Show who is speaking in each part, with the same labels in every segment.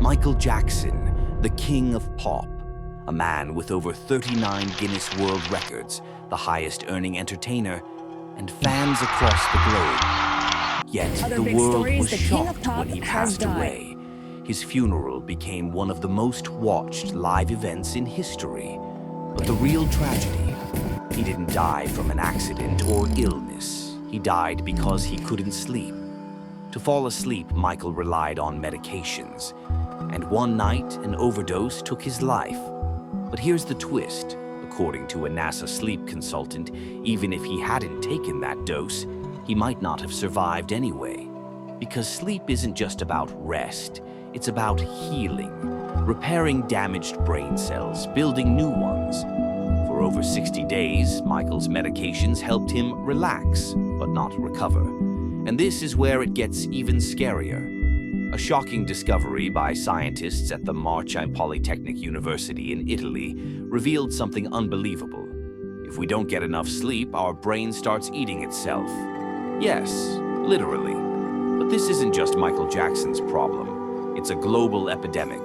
Speaker 1: Michael Jackson, the king of pop, a man with over 39 Guinness World Records, the highest-earning entertainer, and fans across the globe. Yet
Speaker 2: Other
Speaker 1: the
Speaker 2: big
Speaker 1: world
Speaker 2: stories,
Speaker 1: was
Speaker 2: the king of
Speaker 1: shocked
Speaker 2: pop
Speaker 1: when he
Speaker 2: has
Speaker 1: passed
Speaker 2: died.
Speaker 1: away. His funeral became one of the most watched live events in history. But the real tragedy, he didn't die from an accident or illness. He died because he couldn't sleep. To fall asleep, Michael relied on medications. And one night, an overdose took his life. But here's the twist. According to a NASA sleep consultant, even if he hadn't taken that dose, he might not have survived anyway. Because sleep isn't just about rest, it's about healing, repairing damaged brain cells, building new ones. For over 60 days, Michael's medications helped him relax, but not recover. And this is where it gets even scarier. A shocking discovery by scientists at the Marchi Polytechnic University in Italy revealed something unbelievable. If we don't get enough sleep, our brain starts eating itself. Yes, literally. But this isn't just Michael Jackson's problem. It's a global epidemic.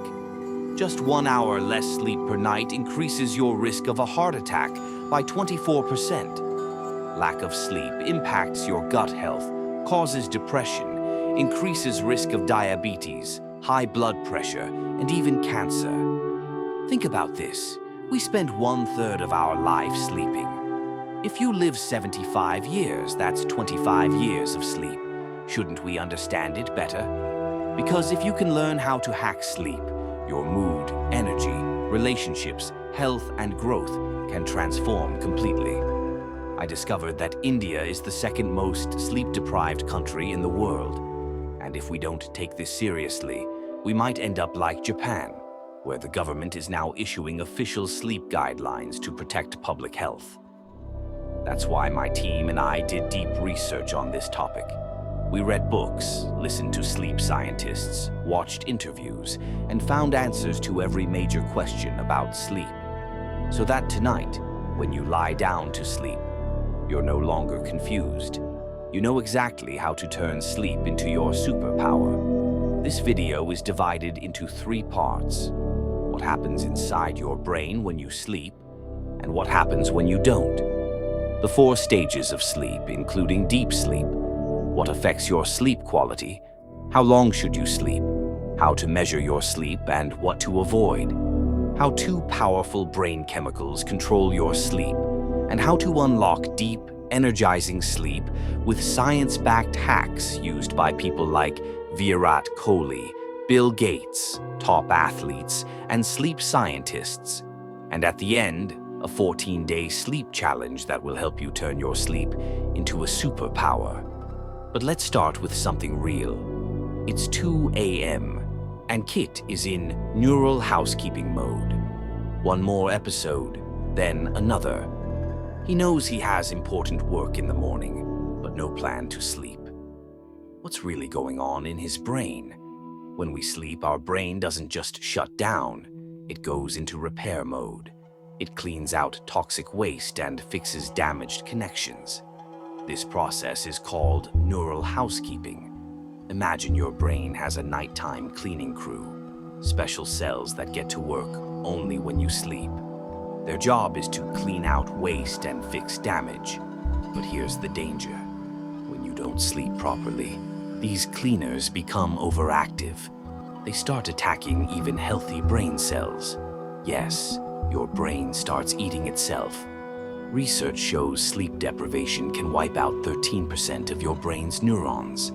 Speaker 1: Just 1 hour less sleep per night increases your risk of a heart attack by 24%. Lack of sleep impacts your gut health, causes depression, increases risk of diabetes, high blood pressure, and even cancer. Think about this. We spend 1/3 of our life sleeping. If you live 75 years, that's 25 years of sleep. Shouldn't we understand it better? Because if you can learn how to hack sleep, your mood, energy, relationships, health, and growth can transform completely. I discovered that India is the second most sleep-deprived country in the world. And if we don't take this seriously, we might end up like Japan, where the government is now issuing official sleep guidelines to protect public health. That's why my team and I did deep research on this topic. We read books, listened to sleep scientists, watched interviews, and found answers to every major question about sleep. So that tonight, when you lie down to sleep, you're no longer confused. You know exactly how to turn sleep into your superpower. This video is divided into 3 parts. What happens inside your brain when you sleep, and what happens when you don't. The 4 stages of sleep, including deep sleep, what affects your sleep quality, how long should you sleep, how to measure your sleep and what to avoid, how 2 powerful brain chemicals control your sleep, and how to unlock deep, energizing sleep with science-backed hacks used by people like Virat Kohli, Bill Gates, top athletes, and sleep scientists. And at the end, a 14-day sleep challenge that will help you turn your sleep into a superpower. But let's start with something real. It's 2 a.m., and Kit is in neural housekeeping mode. One more episode, then another. He knows he has important work in the morning, but no plan to sleep. What's really going on in his brain? When we sleep, our brain doesn't just shut down, it goes into repair mode. It cleans out toxic waste and fixes damaged connections. This process is called neural housekeeping. Imagine your brain has a nighttime cleaning crew, special cells that get to work only when you sleep. Their job is to clean out waste and fix damage. But here's the danger. When you don't sleep properly, these cleaners become overactive. They start attacking even healthy brain cells. Yes, your brain starts eating itself. Research shows sleep deprivation can wipe out 13% of your brain's neurons.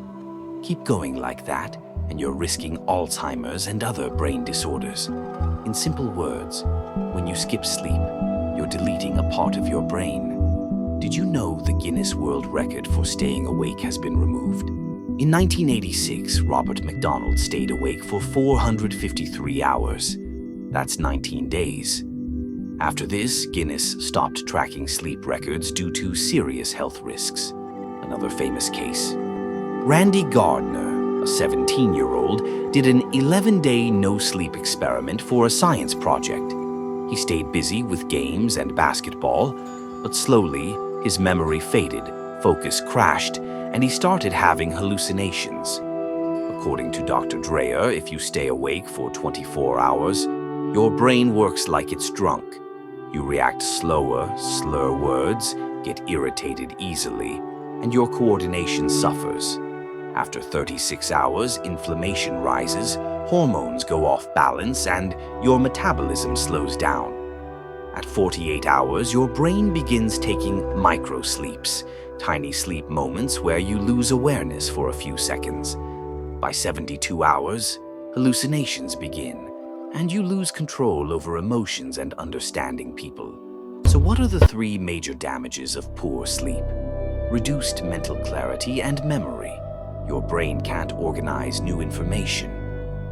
Speaker 1: Keep going like that, and you're risking Alzheimer's and other brain disorders. In simple words, when you skip sleep, you're deleting a part of your brain. Did you know the Guinness World Record for staying awake has been removed? In 1986, Robert McDonald stayed awake for 453 hours. That's 19 days. After this, Guinness stopped tracking sleep records due to serious health risks. Another famous case. Randy Gardner, a 17-year-old, did an 11-day no-sleep experiment for a science project. He stayed busy with games and basketball, but slowly his memory faded, focus crashed, and he started having hallucinations. According to Dr. Dreyer, if you stay awake for 24 hours, your brain works like it's drunk. You react slower, slur words, get irritated easily, and your coordination suffers. After 36 hours, inflammation rises, hormones go off balance, and your metabolism slows down. At 48 hours, your brain begins taking micro-sleeps, tiny sleep moments where you lose awareness for a few seconds. By 72 hours, hallucinations begin, and you lose control over emotions and understanding people. So what are the three major damages of poor sleep? Reduced mental clarity and memory. Your brain can't organize new information.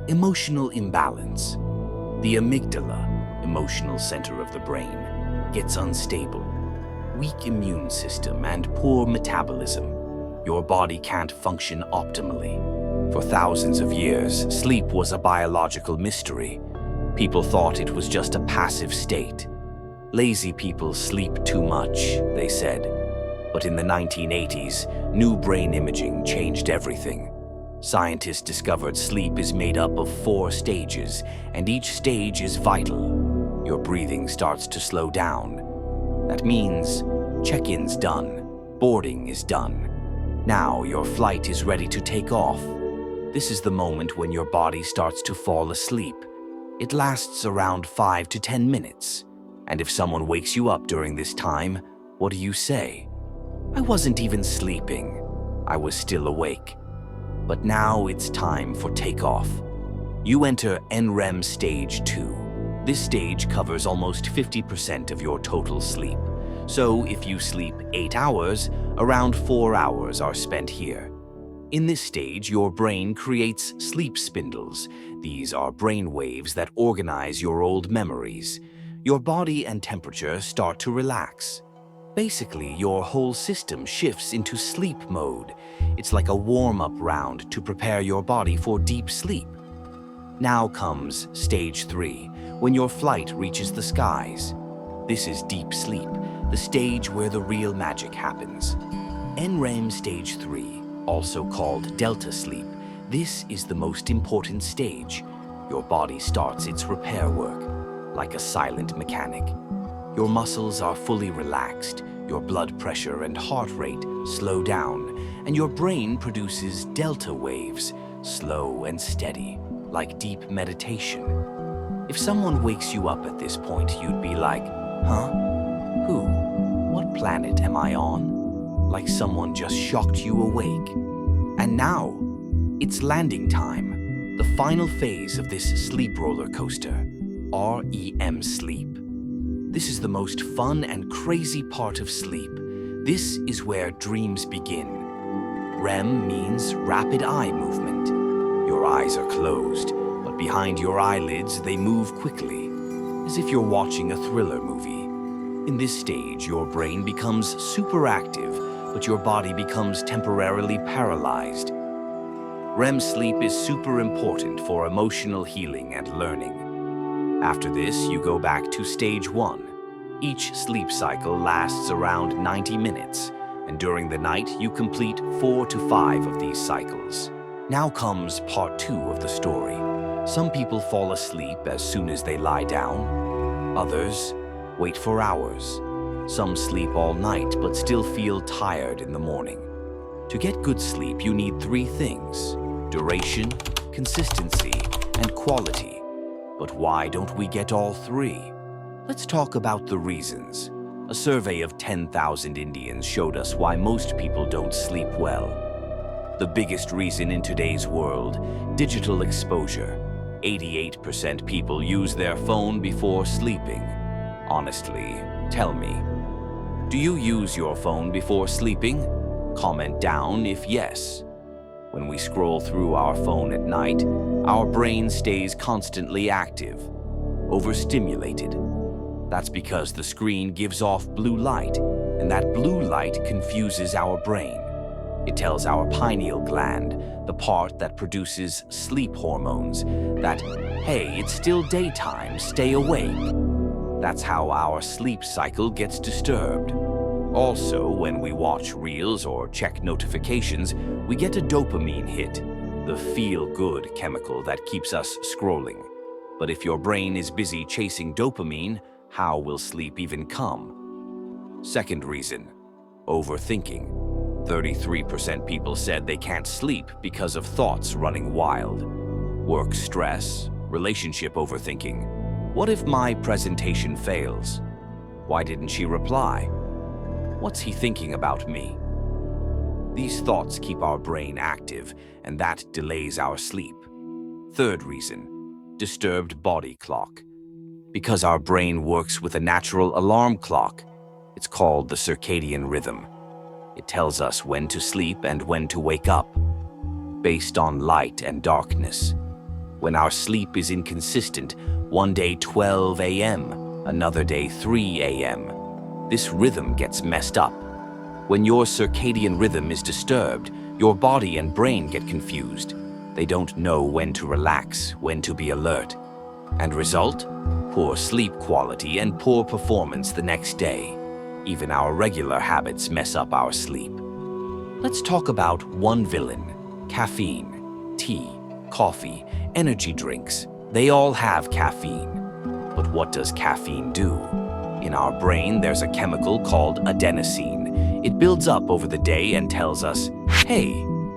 Speaker 1: Emotional imbalance. The amygdala, emotional center of the brain, gets unstable. Weak immune system and poor metabolism. Your body can't function optimally. For thousands of years, sleep was a biological mystery. People thought it was just a passive state. Lazy people sleep too much, they said. But in the 1980s, new brain imaging changed everything. Scientists discovered sleep is made up of 4 stages, and each stage is vital. Your breathing starts to slow down. That means check-in's done, boarding is done. Now your flight is ready to take off. This is the moment when your body starts to fall asleep. It lasts around 5 to 10 minutes. And if someone wakes you up during this time, what do you say? I wasn't even sleeping. I was still awake. But now it's time for takeoff. You enter NREM Stage 2. This stage covers almost 50% of your total sleep. So if you sleep 8 hours, around 4 hours are spent here. In this stage, your brain creates sleep spindles. These are brain waves that organize your old memories. Your body and temperature start to relax. Basically, your whole system shifts into sleep mode. It's like a warm-up round to prepare your body for deep sleep. Now comes Stage 3, when your flight reaches the skies. This is deep sleep, the stage where the real magic happens. NREM Stage 3, also called Delta Sleep, this is the most important stage. Your body starts its repair work, like a silent mechanic. Your muscles are fully relaxed, your blood pressure and heart rate slow down, and your brain produces delta waves, slow and steady, like deep meditation. If someone wakes you up at this point, you'd be like, huh? Who? What planet am I on? Like someone just shocked you awake. And now, it's landing time, the final phase of this sleep roller coaster, REM sleep. This is the most fun and crazy part of sleep. This is where dreams begin. REM means rapid eye movement. Your eyes are closed, but behind your eyelids they move quickly, as if you're watching a thriller movie. In this stage, your brain becomes super active, but your body becomes temporarily paralyzed. REM sleep is super important for emotional healing and learning. After this, you go back to Stage 1. Each sleep cycle lasts around 90 minutes, and during the night, you complete 4 to 5 of these cycles. Now comes part 2 of the story. Some people fall asleep as soon as they lie down. Others wait for hours. Some sleep all night but still feel tired in the morning. To get good sleep, you need 3 things: duration, consistency, and quality. But why don't we get all 3? Let's talk about the reasons. A survey of 10,000 Indians showed us why most people don't sleep well. The biggest reason in today's world, digital exposure. 88% people use their phone before sleeping. Honestly, tell me, do you use your phone before sleeping? Comment down if yes. When we scroll through our phone at night, our brain stays constantly active, overstimulated. That's because the screen gives off blue light, and that blue light confuses our brain. It tells our pineal gland, the part that produces sleep hormones, that, hey, it's still daytime, stay awake. That's how our sleep cycle gets disturbed. Also, when we watch reels or check notifications, we get a dopamine hit. the feel-good chemical that keeps us scrolling. But if your brain is busy chasing dopamine, how will sleep even come? Second reason, overthinking. 33% people said they can't sleep because of thoughts running wild. Work stress, relationship overthinking. What if my presentation fails? Why didn't she reply? What's he thinking about me? These thoughts keep our brain active, and that delays our sleep. Third reason, disturbed body clock. Because our brain works with a natural alarm clock, it's called the circadian rhythm. It tells us when to sleep and when to wake up, based on light and darkness. When our sleep is inconsistent, one day 12 a.m., another day 3 a.m., this rhythm gets messed up. When your circadian rhythm is disturbed, your body and brain get confused. They don't know when to relax, when to be alert. And result? Poor sleep quality and poor performance the next day. Even our regular habits mess up our sleep. Let's talk about one villain: caffeine. Tea, coffee, energy drinks, they all have caffeine. But what does caffeine do? In our brain, there's a chemical called adenosine. It builds up over the day and tells us, hey,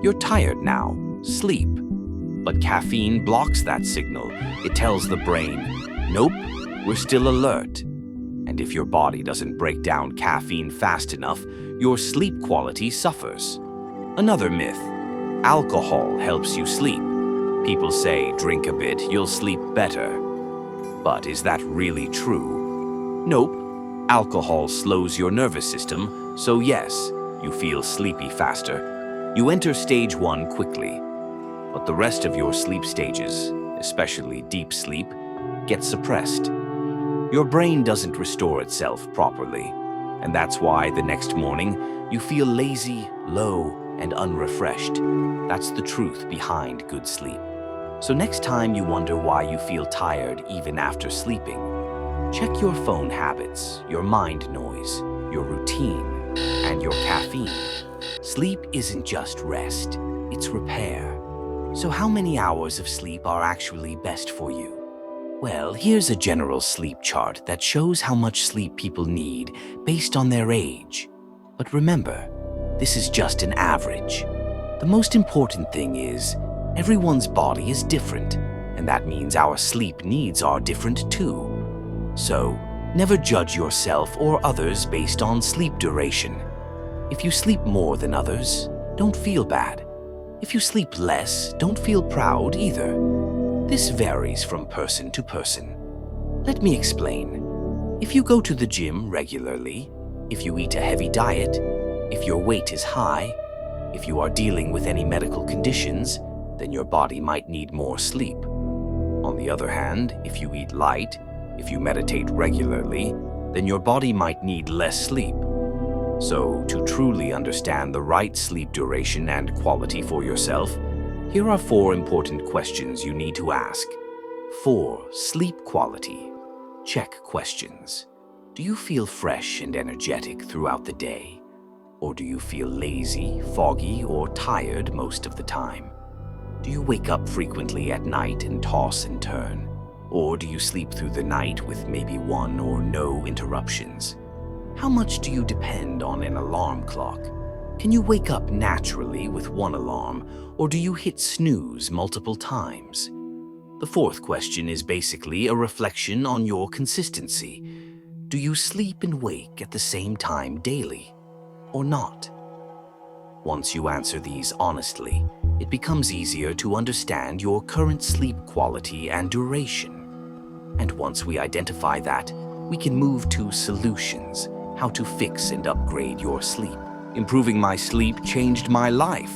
Speaker 1: you're tired now, sleep. But caffeine blocks that signal. It tells the brain, nope, we're still alert. And if your body doesn't break down caffeine fast enough, your sleep quality suffers. Another myth: alcohol helps you sleep. People say, drink a bit, you'll sleep better. But is that really true? Nope. Alcohol slows your nervous system, so yes, you feel sleepy faster. You enter stage 1 quickly. But the rest of your sleep stages, especially deep sleep, get suppressed. Your brain doesn't restore itself properly, and that's why the next morning you feel lazy, low, and unrefreshed. That's the truth behind good sleep. So next time you wonder why you feel tired even after sleeping, check your phone habits, your mind noise, your routine, and your caffeine. Sleep isn't just rest, it's repair. So how many hours of sleep are actually best for you? Well, here's a general sleep chart that shows how much sleep people need based on their age. But remember, this is just an average. The most important thing is, everyone's body is different, and that means our sleep needs are different too. So, never judge yourself or others based on sleep duration. If you sleep more than others, don't feel bad. If you sleep less, don't feel proud either. This varies from person to person. Let me explain. If you go to the gym regularly, if you eat a heavy diet, if your weight is high, if you are dealing with any medical conditions, then your body might need more sleep. On the other hand, if you eat light, if you meditate regularly, then your body might need less sleep. So, to truly understand the right sleep duration and quality for yourself, here are 4 important questions you need to ask. 4. Sleep quality. Check questions. Do you feel fresh and energetic throughout the day? Or do you feel lazy, foggy, or tired most of the time? Do you wake up frequently at night and toss and turn? Or do you sleep through the night with maybe 1 or no interruptions? How much do you depend on an alarm clock? Can you wake up naturally with 1 alarm, or do you hit snooze multiple times? The 4th question is basically a reflection on your consistency. Do you sleep and wake at the same time daily, or not? Once you answer these honestly, it becomes easier to understand your current sleep quality and duration. And once we identify that, we can move to solutions, how to fix and upgrade your sleep. Improving my sleep changed my life.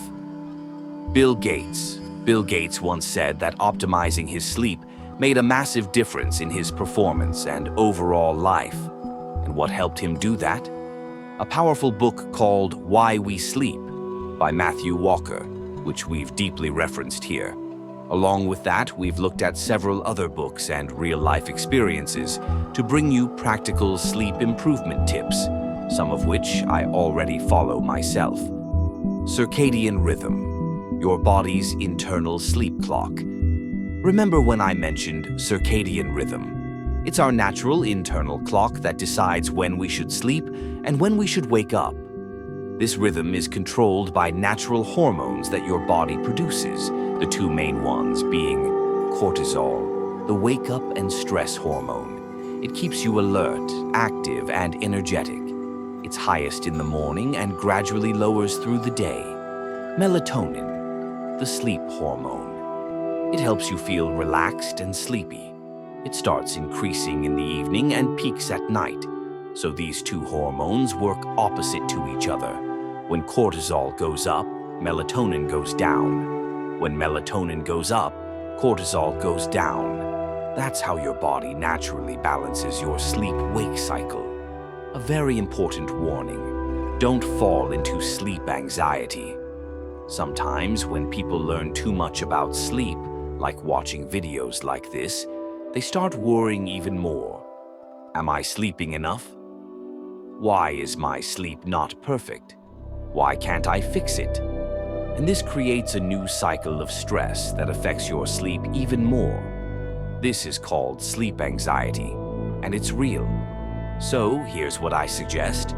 Speaker 1: Bill Gates once said that optimizing his sleep made a massive difference in his performance and overall life. And what helped him do that? A powerful book called Why We Sleep by Matthew Walker, which we've deeply referenced here. Along with that, we've looked at several other books and real-life experiences to bring you practical sleep improvement tips, some of which I already follow myself. Circadian Rhythm. your body's internal sleep clock. Remember when I mentioned circadian rhythm? It's our natural internal clock that decides when we should sleep and when we should wake up. This rhythm is controlled by natural hormones that your body produces, the two main ones being cortisol, the wake-up and stress hormone. It keeps you alert, active, and energetic. It's highest in the morning and gradually lowers through the day. Melatonin, the sleep hormone. It helps you feel relaxed and sleepy. It starts increasing in the evening and peaks at night. So these two hormones work opposite to each other. When cortisol goes up, melatonin goes down. When melatonin goes up, cortisol goes down. That's how your body naturally balances your sleep-wake cycle. A very important warning: don't fall into sleep anxiety. Sometimes when people learn too much about sleep, like watching videos like this, they start worrying even more. Am I sleeping enough? Why is my sleep not perfect? Why can't I fix it? And this creates a new cycle of stress that affects your sleep even more. This is called sleep anxiety, and it's real. So here's what I suggest.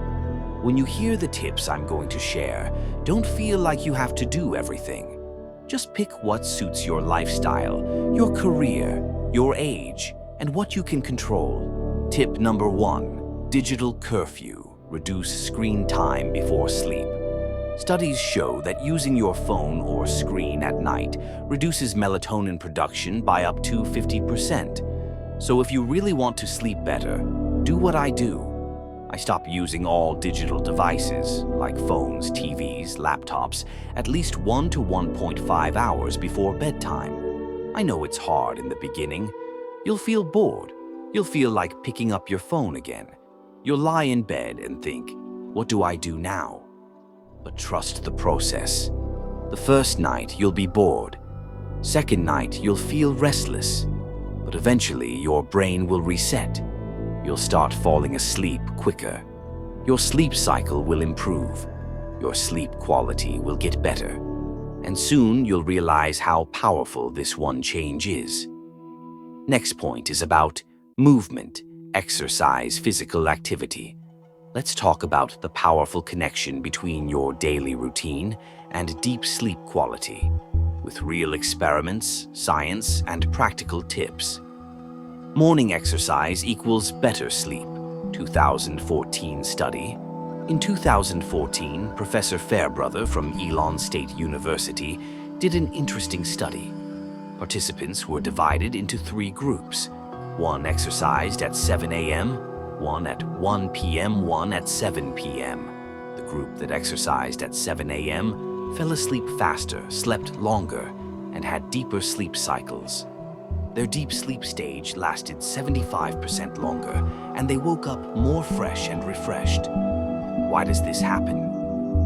Speaker 1: When you hear the tips I'm going to share, don't feel like you have to do everything. Just pick what suits your lifestyle, your career, your age, and what you can control. Tip number 1, digital curfew. Reduce screen time before sleep. Studies show that using your phone or screen at night reduces melatonin production by up to 50%. So if you really want to sleep better, do what I do. I stop using all digital devices, like phones, TVs, laptops, at least 1 to 1.5 hours before bedtime. I know it's hard in the beginning. You'll feel bored. You'll feel like picking up your phone again. You'll lie in bed and think, what do I do now? But trust the process. The first night, you'll be bored. Second night, you'll feel restless. But eventually, your brain will reset. You'll start falling asleep quicker. Your sleep cycle will improve. Your sleep quality will get better. And soon, you'll realize how powerful this one change is. Next point is about movement, exercise, physical activity. Let's talk about the powerful connection between your daily routine and deep sleep quality, with real experiments, science, and practical tips. Morning exercise equals better sleep. 2014 study. In 2014, Professor Fairbrother from Elon State University did an interesting study. Participants were divided into 3 groups. One exercised at 7 a.m., one at 1 p.m., one at 7 p.m. The group that exercised at 7 a.m. fell asleep faster, slept longer, and had deeper sleep cycles. Their deep sleep stage lasted 75% longer, and they woke up more fresh and refreshed. Why does this happen?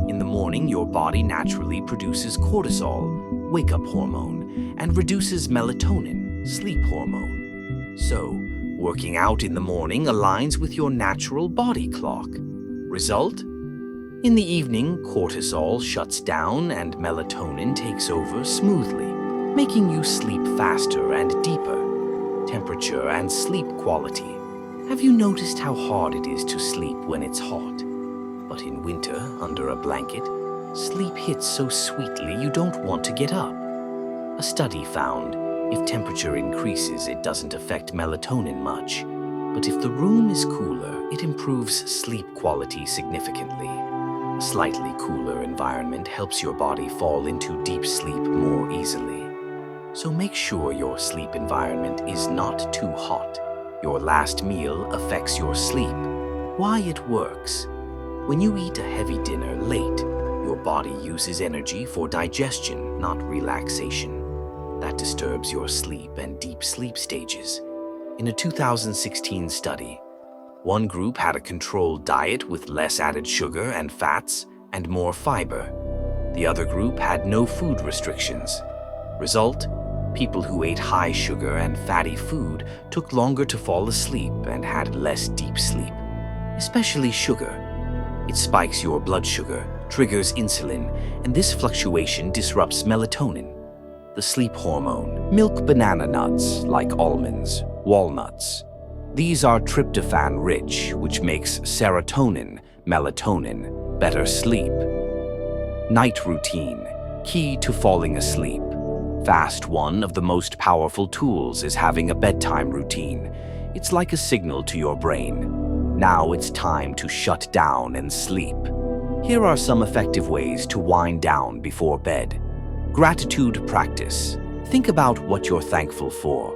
Speaker 1: In the morning, your body naturally produces cortisol, wake-up hormone, and reduces melatonin, sleep hormone. So, working out in the morning aligns with your natural body clock. Result? In the evening, cortisol shuts down and melatonin takes over smoothly, making you sleep faster and deeper. Temperature and sleep quality. Have you noticed how hard it is to sleep when it's hot? But in winter, under a blanket, sleep hits so sweetly you don't want to get up. A study found if temperature increases, it doesn't affect melatonin much. But if the room is cooler, it improves sleep quality significantly. A slightly cooler environment helps your body fall into deep sleep more easily. So make sure your sleep environment is not too hot. Your last meal affects your sleep. Why it works? When you eat a heavy dinner late, your body uses energy for digestion, not relaxation. That disturbs your sleep and deep sleep stages. In a 2016 study, one group had a controlled diet with less added sugar and fats and more fiber. The other group had no food restrictions. Result? People who ate high sugar and fatty food took longer to fall asleep and had less deep sleep, especially sugar. It spikes your blood sugar, triggers insulin, and this fluctuation disrupts melatonin, the sleep hormone. Milk banana nuts like almonds, walnuts. These are tryptophan-rich, which makes serotonin, melatonin, better sleep. Night routine, key to falling asleep. Fast, one of the most powerful tools is having a bedtime routine. It's like a signal to your brain. Now it's time to shut down and sleep. Here are some effective ways to wind down before bed. Gratitude practice. Think about what you're thankful for.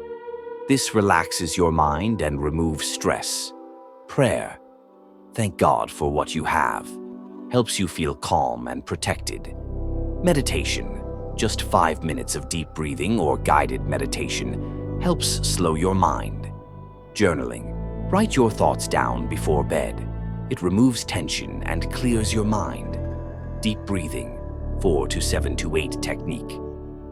Speaker 1: This relaxes your mind and removes stress. Prayer. Thank God for what you have. Helps you feel calm and protected. Meditation. Just 5 minutes of deep breathing or guided meditation helps slow your mind. Journaling. Write your thoughts down before bed. It removes tension and clears your mind. Deep breathing, 4 to 7 to 8 technique.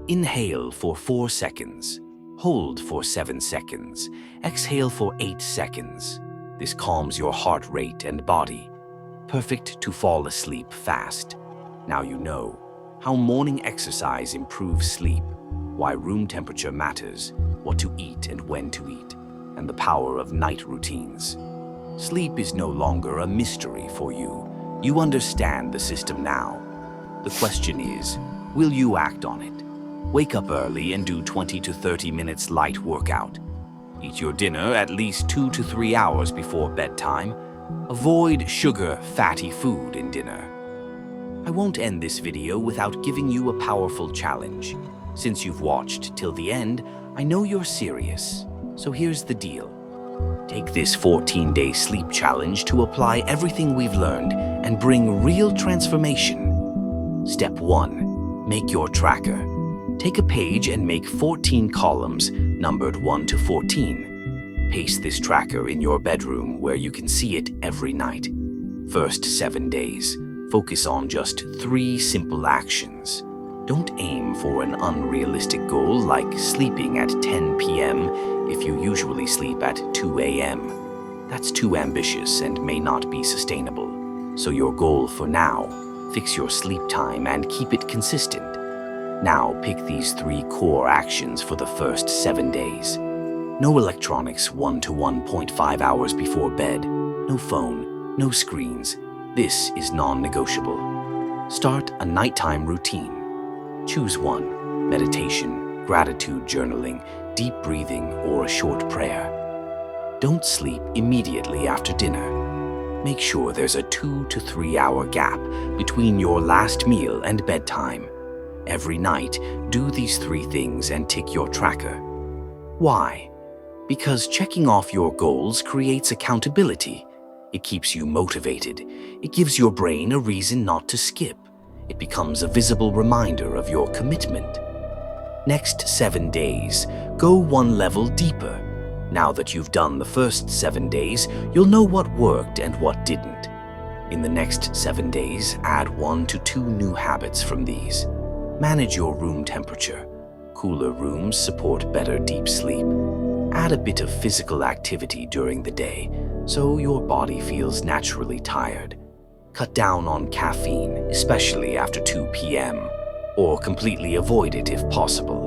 Speaker 1: Inhale for 4 seconds. Hold for 7 seconds. Exhale for 8 seconds. This calms your heart rate and body. Perfect to fall asleep fast. Now you know how morning exercise improves sleep, why room temperature matters, what to eat and when to eat, and the power of night routines. Sleep is no longer a mystery for you. You understand the system now. The question is, will you act on it? Wake up early and do 20 to 30 minutes light workout. Eat your dinner at least 2 to 3 hours before bedtime. Avoid sugar, fatty food in dinner. I won't end this video without giving you a powerful challenge. Since you've watched till the end, I know you're serious. So here's the deal. Take this 14-day sleep challenge to apply everything we've learned and bring real transformation. Step 1. Make your tracker. Take a page and make 14 columns, numbered 1 to 14. Paste this tracker in your bedroom where you can see it every night. First 7 days. Focus on just 3 simple actions. Don't aim for an unrealistic goal like sleeping at 10 p.m. if you usually sleep at 2 a.m. That's too ambitious and may not be sustainable. So your goal for now, fix your sleep time and keep it consistent. Now pick these 3 core actions for the first 7 days. No electronics 1 to 1.5 hours before bed. No phone, no screens. This is non-negotiable. Start a nighttime routine. Choose one: meditation, gratitude journaling, deep breathing, or a short prayer. Don't sleep immediately after dinner. Make sure there's a 2 to 3 hour gap between your last meal and bedtime. Every night, do these 3 things and tick your tracker. Why? Because checking off your goals creates accountability. It keeps you motivated. It gives your brain a reason not to skip. It becomes a visible reminder of your commitment. Next 7 days, go one level deeper. Now that you've done the first 7 days, you'll know what worked and what didn't. In the next 7 days, add 1 to 2 new habits from these. Manage your room temperature. Cooler rooms support better deep sleep. Add a bit of physical activity during the day, so your body feels naturally tired. Cut down on caffeine, especially after 2 p.m., or completely avoid it if possible.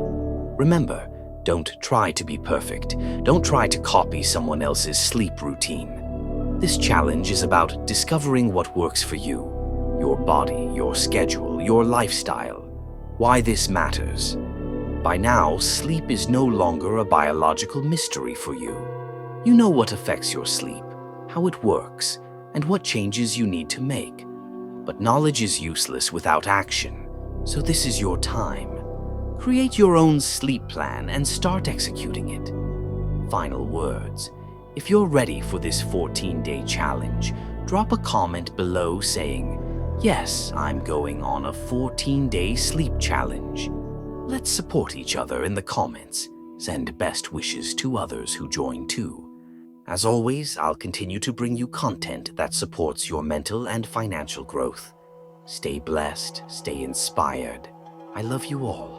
Speaker 1: Remember, don't try to be perfect. Don't try to copy someone else's sleep routine. This challenge is about discovering what works for you, your body, your schedule, your lifestyle. Why this matters. By now, sleep is no longer a biological mystery for you. You know what affects your sleep, how it works, and what changes you need to make. But knowledge is useless without action, so this is your time. Create your own sleep plan and start executing it. Final words. If you're ready for this 14-day challenge, drop a comment below saying, "Yes, I'm going on a 14-day sleep challenge." Let's support each other in the comments. Send best wishes to others who join too. As always, I'll continue to bring you content that supports your mental and financial growth. Stay blessed, stay inspired. I love you all.